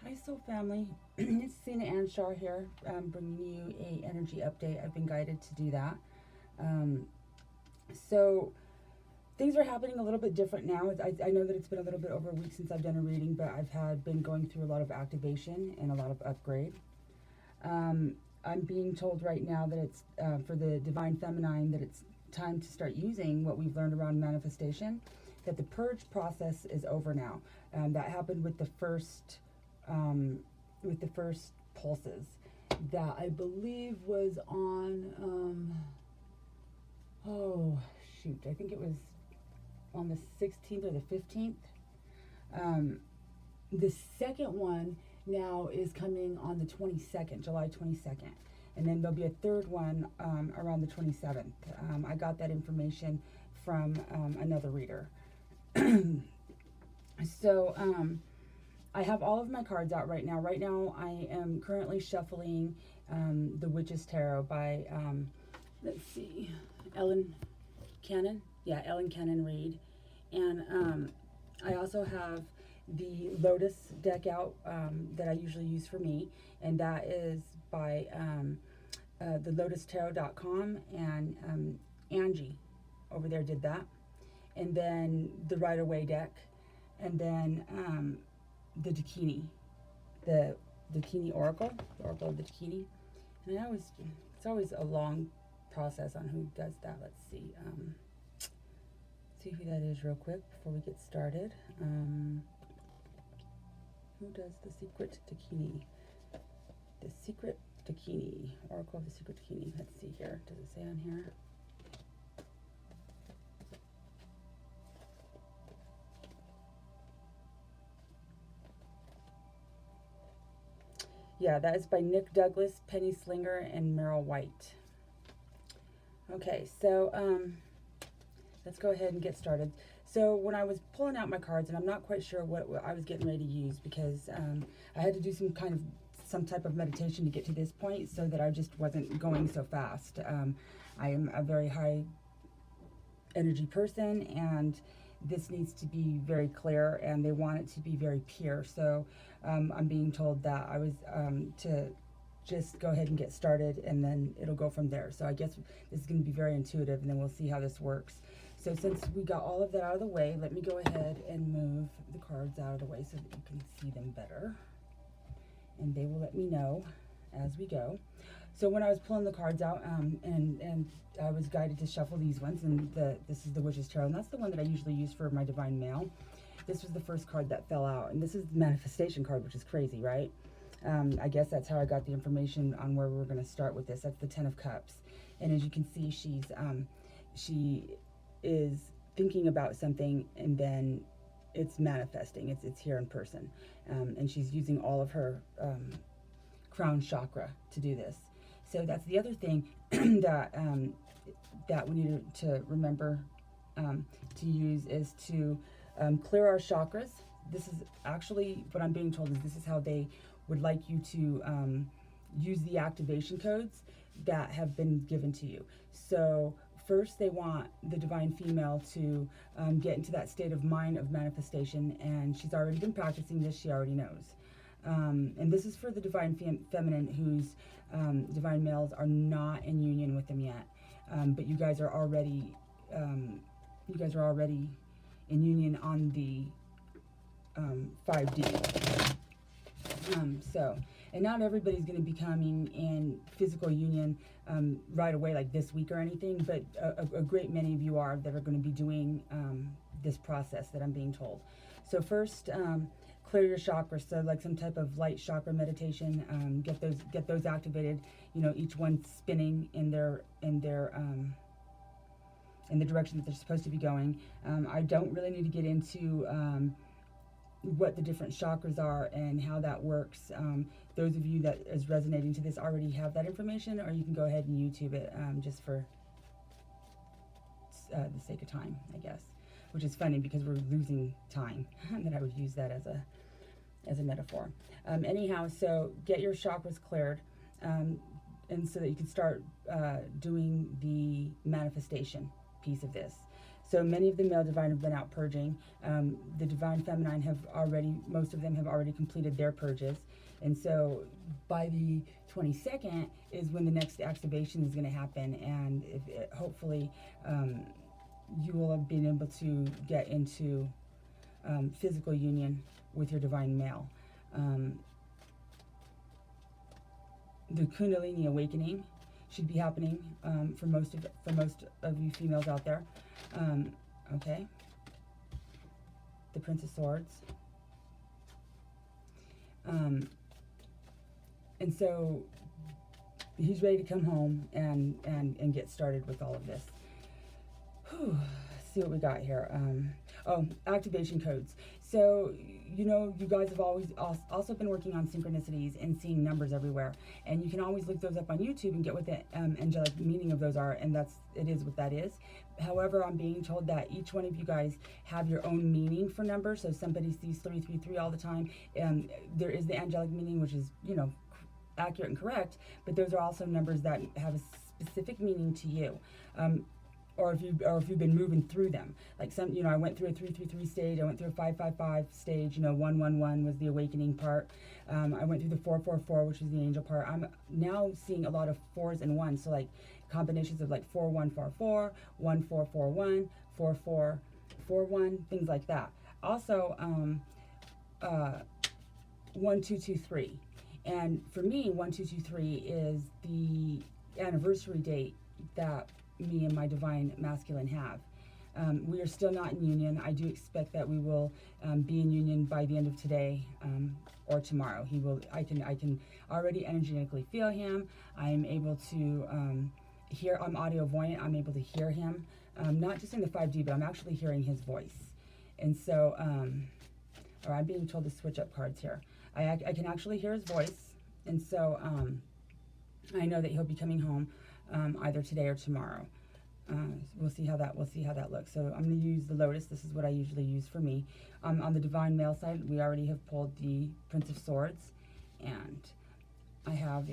Hi, Soul Family. It's Sina Anshar here, bringing you a energy update. I've been guided to do that. Um, so things are happening a little bit different now. I know that it's been a little bit over a week since I've done a reading, but been going through a lot of activation and a lot of upgrade. I'm being told right now that it's for the Divine Feminine that it's time to start using what we've learned around manifestation. That the purge process is over now. That happened with the first pulses that I believe was on oh shoot, I think it was on the 16th or the 15th. The second one now is coming on the 22nd, July 22nd, and then there'll be a third one around the 27th. I got that information from another reader. So I have all of my cards out right now. Right now I am currently shuffling the Witch's Tarot by, let's see, Ellen Cannon. Yeah, Ellen Cannon Reed. And I also have the Lotus deck out that I usually use for me. And that is by the lotustarot.com, and Angie over there did that. And then the Rider-Waite deck. And then the Dakini, the Dakini Oracle, the Oracle of the Dakini. And it's always a long process on who does that. Let's see. See who that is real quick before we get started. Who does the Secret Dakini? The Secret Dakini, Oracle of the Secret Dakini. Let's see here. Does it say on here? Yeah, that is by Nick Douglas, Penny Slinger, and Meryl White. Okay, so let's go ahead and get started. So when I was pulling out my cards, and I'm not quite sure what I was getting ready to use, because I had to do some type of meditation to get to this point, so that I just wasn't going so fast. I am a very high energy person, and this needs to be very clear, and they want it to be very pure. So I'm being told that I was to just go ahead and get started, and then it'll go from there. So I guess this is going to be very intuitive, and then we'll see how this works. So since we got all of that out of the way, let me go ahead and move the cards out of the way so that you can see them better. And they will let me know as we go. So when I was pulling the cards out, and I was guided to shuffle these ones, and this is the Witch's Tarot, and that's the one that I usually use for my Divine Mail. This was the first card that fell out, and this is the manifestation card, which is crazy, right? I guess that's how I got the information on where we're going to start with this. That's the Ten of Cups, and as you can see, she is thinking about something, and then it's manifesting. It's here in person, and she's using all of her crown chakra to do this. So that's the other thing that we need to remember to use is to clear our chakras. This is actually what I'm being told is this is how they would like you to use the activation codes that have been given to you. So first they want the Divine Female to get into that state of mind of manifestation, and she's already been practicing this. She already knows. And this is for the Divine Feminine whose Divine Males are not in union with them yet. But you guys are already in union on the 5D. So, and not everybody's going to be coming in physical union right away, like this week or anything, but a great many of you are that are going to be doing this process that I'm being told. So first, clear your chakras. So like some type of light chakra meditation. Get those activated. You know, each one spinning in the direction that they're supposed to be going. I don't really need to get into what the different chakras are and how that works. Those of you that is resonating to this already have that information, or you can go ahead and YouTube it just for the sake of time, I guess. Which is funny because we're losing time. That I would use that as a metaphor. Anyhow, so get your chakras cleared, and so that you can start doing the manifestation piece of this. So many of the male divine have been out purging. The divine feminine most of them have already completed their purges. And so by the 22nd is when the next activation is going to happen. And hopefully you will have been able to get into physical union with your divine male. The Kundalini awakening should be happening for most of you females out there. Okay. The Prince of Swords. And so he's ready to come home and get started with all of this. Whew. See what we got here. Activation codes. So, you know, you guys have always also been working on synchronicities and seeing numbers everywhere. And you can always look those up on YouTube and get what the angelic meaning of those are. And it is what that is. However, I'm being told that each one of you guys have your own meaning for numbers. So somebody sees 333 all the time. There is the angelic meaning, which is, you know, accurate and correct. But those are also numbers that have a specific meaning to you. Or if you've been moving through them, like some, you know, I went through a 333 stage, I went through a 555 stage, you know, 111 was the awakening part. I went through the 444, which is the angel part. I'm now seeing a lot of 4s and 1s, so like combinations of like 4144, 1441, 4441, things like that. Also, 1223, and for me, 1223 is the anniversary date that me and my divine masculine have. We are still not in union. I do expect that we will be in union by the end of today or tomorrow. I can already energetically feel him. I'm able to hear. I'm audio voyant. I'm able to hear him, not just in the 5D, but I'm actually hearing his voice. And so, or I'm being told to switch up cards here. I can actually hear his voice, and so I know that he'll be coming home either today or tomorrow. We'll see how that looks. So I'm going to use the Lotus. This is what I usually use for me. On the divine male side, we already have pulled the Prince of Swords, and I have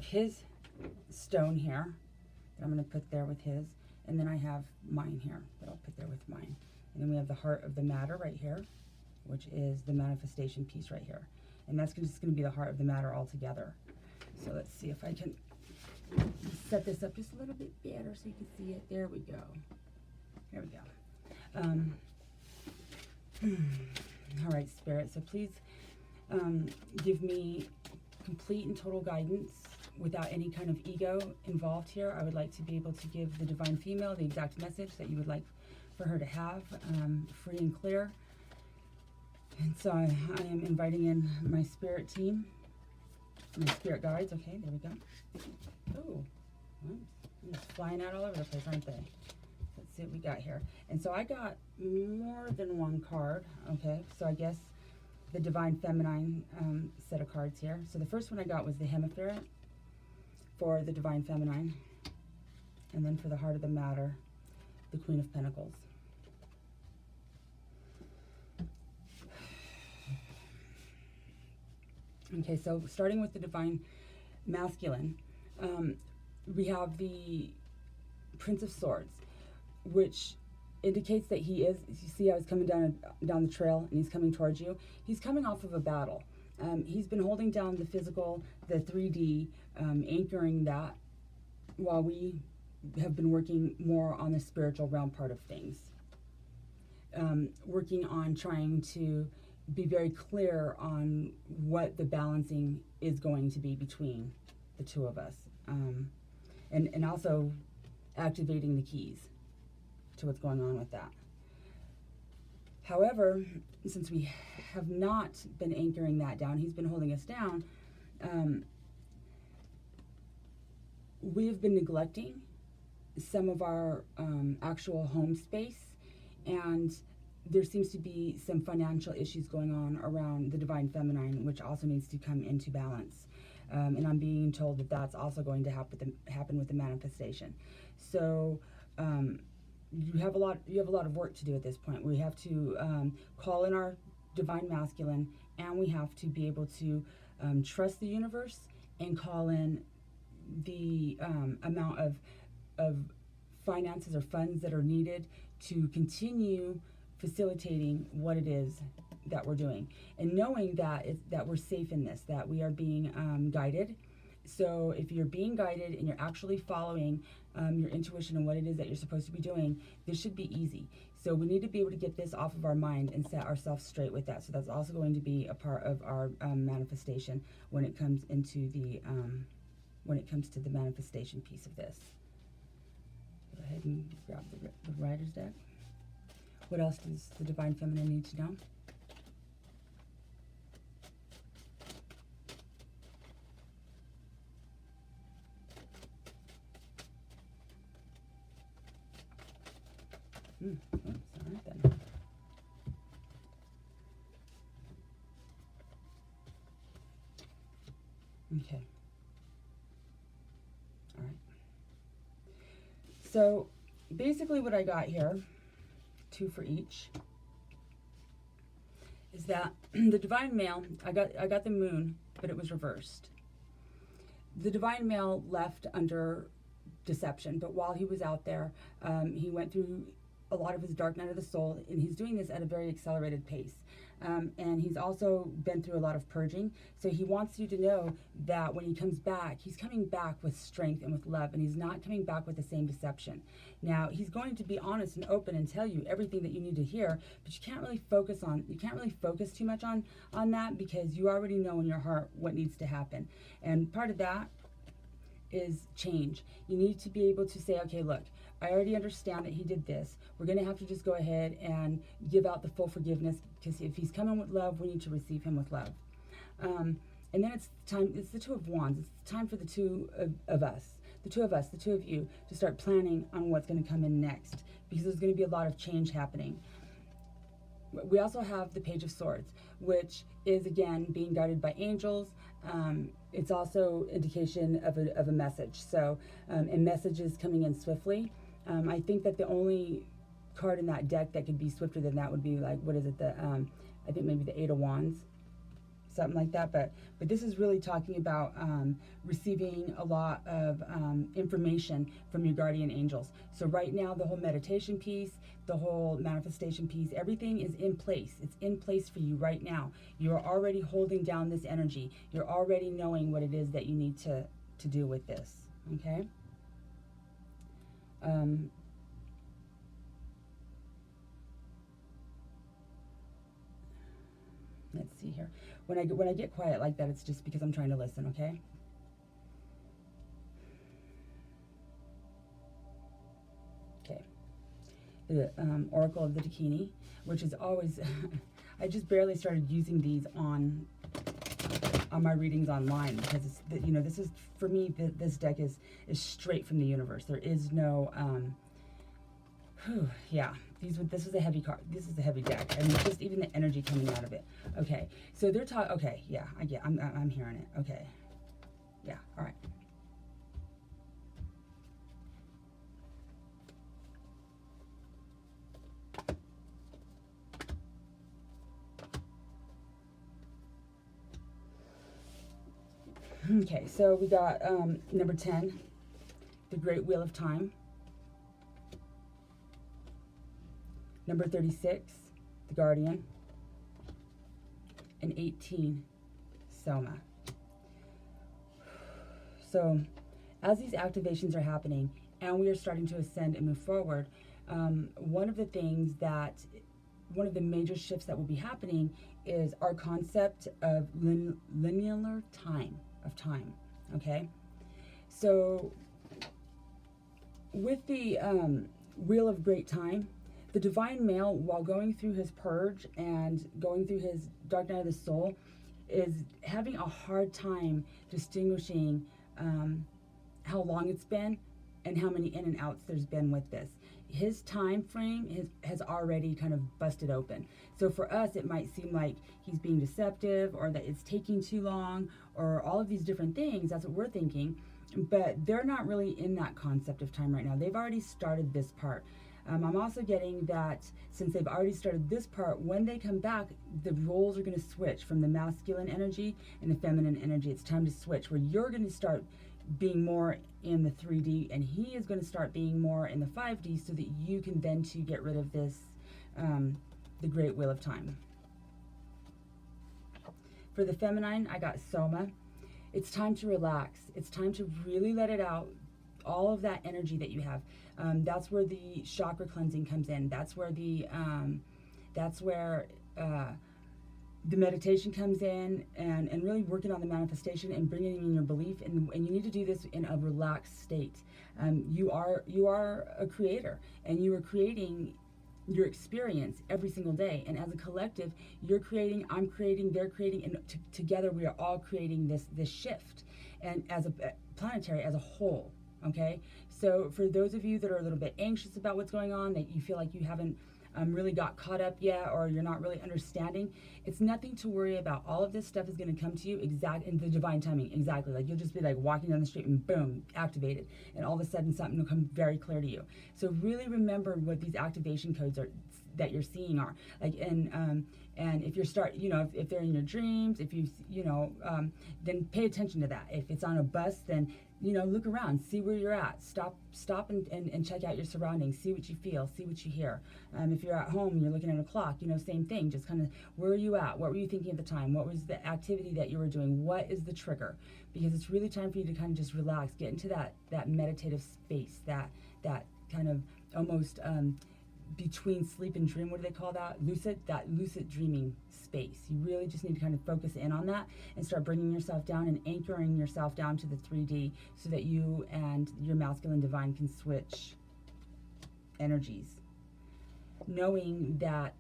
his stone here that I'm going to put there with his, and then I have mine here that I'll put there with mine. And then we have the Heart of the Matter right here, which is the manifestation piece right here, and that's just going to be the Heart of the Matter all together. So let's see if I can set this up just a little bit better so you can see it. There we go. There we go. All right, Spirit. So please give me complete and total guidance without any kind of ego involved here. I would like to be able to give the divine female the exact message that you would like for her to have, free and clear. And so I am inviting in my spirit team, my spirit guides. Okay, there we go. Oh, they're just flying out all over the place, aren't they? Let's see what we got here. And so I got more than one card. Okay, so I guess the divine feminine set of cards here. So the first one I got was the Hemisphere for the divine feminine, and then for the Heart of the Matter, the Queen of Pentacles. Okay, so starting with the divine masculine, we have the Prince of Swords, which indicates that he is, you see how he's coming down the trail and he's coming towards you. He's coming off of a battle. He's been holding down the physical, the 3D, anchoring that, while we have been working more on the spiritual realm part of things. Working on trying to be very clear on what the balancing is going to be between the two of us. And also activating the keys to what's going on with that. However, since we have not been anchoring that down, he's been holding us down, we have been neglecting some of our actual home space, and there seems to be some financial issues going on around the divine feminine, which also needs to come into balance. And I'm being told that that's also going to happen with the manifestation. So you have a lot of work to do at this point. We have to call in our divine masculine, and we have to be able to trust the universe and call in the amount of finances or funds that are needed to continue facilitating what it is that we're doing, and knowing that that we're safe in this, that we are being guided. So if you're being guided and you're actually following your intuition and what it is that you're supposed to be doing, this should be easy. So we need to be able to get this off of our mind and set ourselves straight with that. So that's also going to be a part of our manifestation when it comes into the manifestation piece of this. Go ahead and grab the Rider's deck. What else does the Divine Feminine need to know? Sorry then. Okay. All right. So basically what I got here, 2 for each, is that the Divine Male, I got the Moon, but it was reversed. The Divine Male left under deception, but while he was out there, he went through a lot of his dark night of the soul, and he's doing this at a very accelerated pace. And he's also been through a lot of purging. So he wants you to know that when he comes back, he's coming back with strength and with love, and he's not coming back with the same deception. Now, he's going to be honest and open and tell you everything that you need to hear, but you can't really focus too much on that, because you already know in your heart what needs to happen. And part of that is change. You need to be able to say, okay, look, I already understand that he did this. We're going to have to just go ahead and give out the full forgiveness, because if he's coming with love, we need to receive him with love. And then it's time, it's the Two of Wands. It's time for the two of us, the two of you, to start planning on what's going to come in next, because there's going to be a lot of change happening. We also have the Page of Swords, which is, again, being guided by angels. It's also indication of a message. So, and messages coming in swiftly. I think that the only card in that deck that could be swifter than that would be, like, what is it? I think maybe the Eight of Wands, something like that. But this is really talking about receiving a lot of information from your guardian angels. So right now, the whole meditation piece, the whole manifestation piece, everything is in place. It's in place for you right now. You're already holding down this energy. You're already knowing what it is that you need to do with this. Okay. Let's see here. When I get quiet like that, it's just because I'm trying to listen. Okay. Okay. The Oracle of the Dakini, which is always, I just barely started using these on my readings online, because it's, you know, this is, for me, this deck is straight from the universe. There is no, yeah, this is a heavy card. This is a heavy deck. I mean, just even the energy coming out of it. Okay, so they're talking, okay, yeah, I'm hearing it. Okay, yeah, all right. Okay, so we got number 10, the Great Wheel of Time. Number 36, the Guardian. And 18, Selma. So as these activations are happening and we are starting to ascend and move forward, one of the major shifts that will be happening is our concept of linear time. Okay, so with the Wheel of Great Time, the Divine Male, while going through his purge and going through his dark night of the soul, is having a hard time distinguishing how long it's been and how many in and outs there's been with this. His time frame has already kind of busted open. So for us, it might seem like he's being deceptive, or that it's taking too long, or all of these different things. That's what we're thinking. But they're not really in that concept of time right now. They've already started this part. I'm also getting that since they've already started this part, when they come back, the roles are going to switch from the masculine energy and the feminine energy. It's time to switch, where you're going to start being more in the 3D, and he is going to start being more in the 5D, so that you can then to get rid of this, the great wheel of time. For the feminine, I got Soma. It's time to relax. It's time to really let it out, all of that energy that you have. That's where the chakra cleansing comes in. That's where the meditation comes in, and really working on the manifestation and bringing in your belief. And you need to do this in a relaxed state. You are a creator, and you are creating your experience every single day. And as a collective, you're creating, I'm creating, they're creating, and together we are all creating this shift. And as a planetary, as a whole. Okay, so for those of you that are a little bit anxious about what's going on, that you feel like you haven't really got caught up yet, or you're not really understanding, it's nothing to worry about. All of this stuff is going to come to you exactly in the divine timing. Exactly, like you'll just be like walking down the street and boom, activated, and all of a sudden something will come very clear to you. So really remember what these activation codes are that you're seeing are like. And if you're if they're in your dreams, if then pay attention to that. If it's on a bus, then look around, see where you're at. Stop and check out your surroundings. See what you feel, see what you hear. If you're at home and you're looking at a clock, same thing. Just kind of, where are you at? What were you thinking at the time? What was the activity that you were doing? What is the trigger? Because it's really time for you to kind of just relax, get into that meditative space, that kind of almost between sleep and dream. What do they call that? Lucid dreaming space. You really just need to kind of focus in on that and start bringing yourself down and anchoring yourself down to the 3D, so that you and your masculine divine can switch energies, knowing that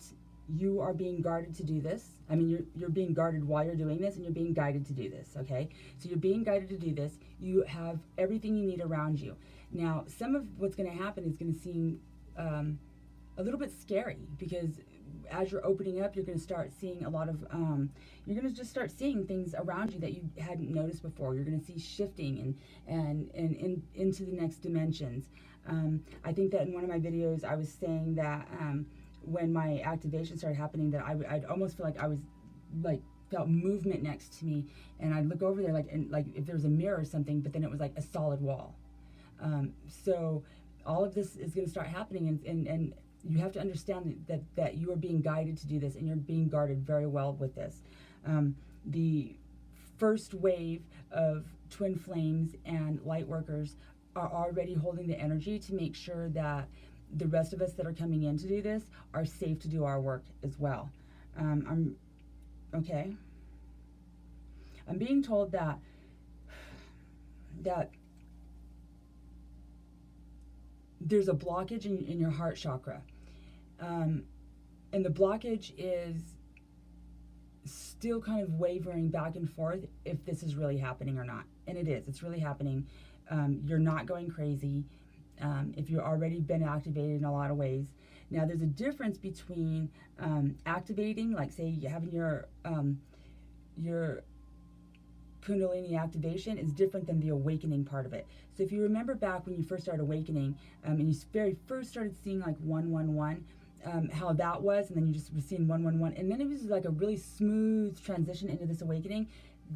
you are being guarded to do this. I mean, you're being guarded while you're doing this, and you're being guided to do this. Okay, so you're being guided to do this. You have everything you need around you. Now, some of what's going to happen is going to seem a little bit scary, because as you're opening up, you're going to start seeing a lot of, you're going to just start seeing things around you that you hadn't noticed before. You're going to see shifting and into the next dimensions. I think that in one of my videos, I was saying that when my activation started happening, that I'd almost feel like I was felt movement next to me, and I'd look over there like if there was a mirror or something, but then it was like a solid wall. So all of this is going to start happening, and you have to understand that you are being guided to do this, and you're being guarded very well with this. The first wave of twin flames and light workers are already holding the energy to make sure that the rest of us that are coming in to do this are safe to do our work as well. I'm being told that there's a blockage in your heart chakra. And the blockage is still kind of wavering back and forth if this is really happening or not. And it is. It's really happening. You're not going crazy if you've already been activated in a lot of ways. Now, there's a difference between activating, like say having your Kundalini activation is different than the awakening part of it. So if you remember back when you first started awakening, and you very first started seeing like 111, how that was, and then you just were seeing 111, and then it was like a really smooth transition into this awakening.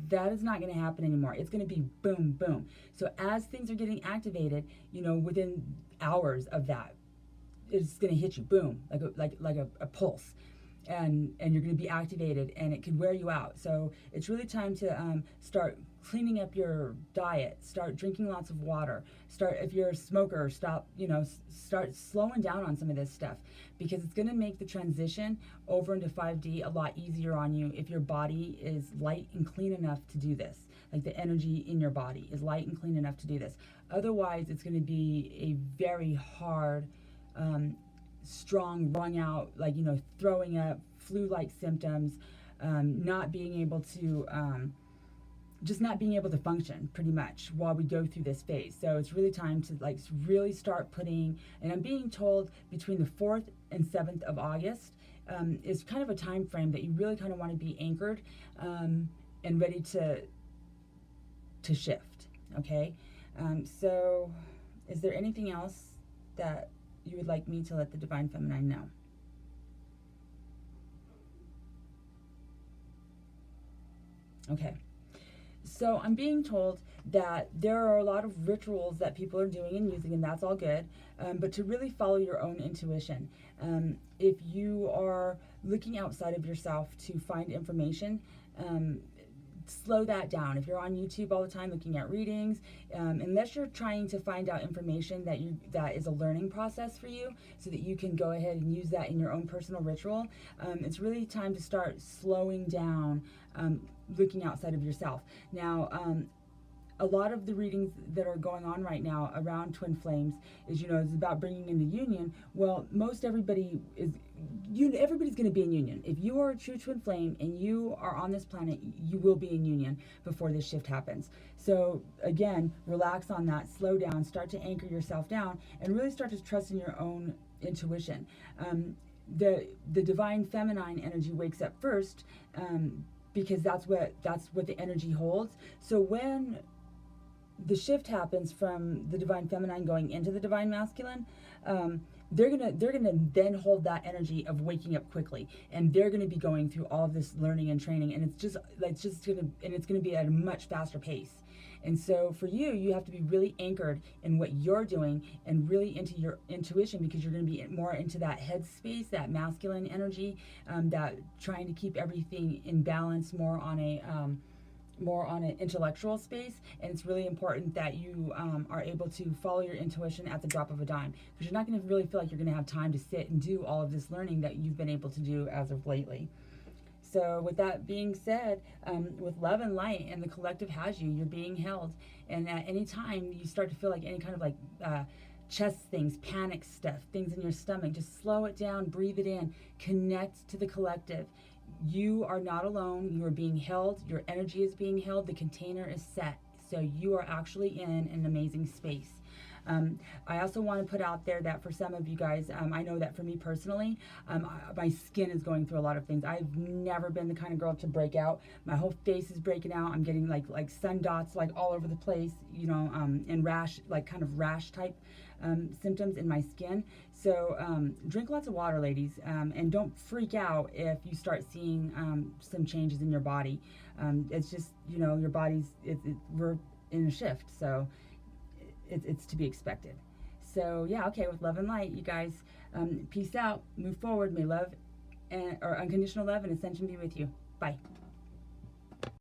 That is not going to happen anymore. It's going to be boom, boom. So as things are getting activated, within hours of that, it's going to hit you, boom, like a pulse. And you're going to be activated, and it could wear you out. So it's really time to start cleaning up your diet, start drinking lots of water, if you're a smoker, start slowing down on some of this stuff, because it's going to make the transition over into 5D a lot easier on you if your body is light and clean enough to do this. Like the energy in your body is light and clean enough to do this. Otherwise, it's going to be a very hard, strong, wrung out, throwing up, flu-like symptoms, not being able to, just not being able to function pretty much while we go through this phase. So it's really time to really start putting, and I'm being told between the 4th and 7th of August is kind of a time frame that you really kind of want to be anchored and ready to shift, okay? So is there anything else that you would like me to let the Divine Feminine know? Okay. So I'm being told that there are a lot of rituals that people are doing and using, and that's all good, but to really follow your own intuition. If you are looking outside of yourself to find information, slow that down. If you're on YouTube all the time looking at readings, unless you're trying to find out information that is a learning process for you, so that you can go ahead and use that in your own personal ritual, it's really time to start slowing down, looking outside of yourself. Now, a lot of the readings that are going on right now around twin flames is, it's about bringing in the union. Well, everybody's going to be in union. If you are a true twin flame and you are on this planet, you will be in union before this shift happens. So again, relax on that, slow down, start to anchor yourself down, and really start to trust in your own intuition. The divine feminine energy wakes up first, because that's what the energy holds. So when the shift happens from the divine feminine going into the divine masculine, they're gonna then hold that energy of waking up quickly, and they're gonna be going through all of this learning and training, and it's gonna be at a much faster pace. And so for you have to be really anchored in what you're doing and really into your intuition, because you're going to be more into that head space, that masculine energy, that trying to keep everything in balance, more on an intellectual space. And it's really important that you are able to follow your intuition at the drop of a dime, because you're not going to really feel like you're going to have time to sit and do all of this learning that you've been able to do as of lately. So with that being said, with love and light and the collective has you, you're being held. And at any time you start to feel like any kind of chest things, panic stuff, things in your stomach, just slow it down, breathe it in, connect to the collective. You are not alone. You are being held. Your energy is being held. The container is set. So you are actually in an amazing space. I also want to put out there that for some of you guys, I know that for me personally, my skin is going through a lot of things. I've never been the kind of girl to break out. My whole face is breaking out. I'm getting like sun dots like all over the place, and rash, like kind of rash type symptoms in my skin. So drink lots of water, ladies, and don't freak out if you start seeing some changes in your body. It's just, your body's, we're in a shift, so it's to be expected. So yeah, okay, with love and light, you guys, peace out, move forward. May love or unconditional love and ascension be with you. Bye.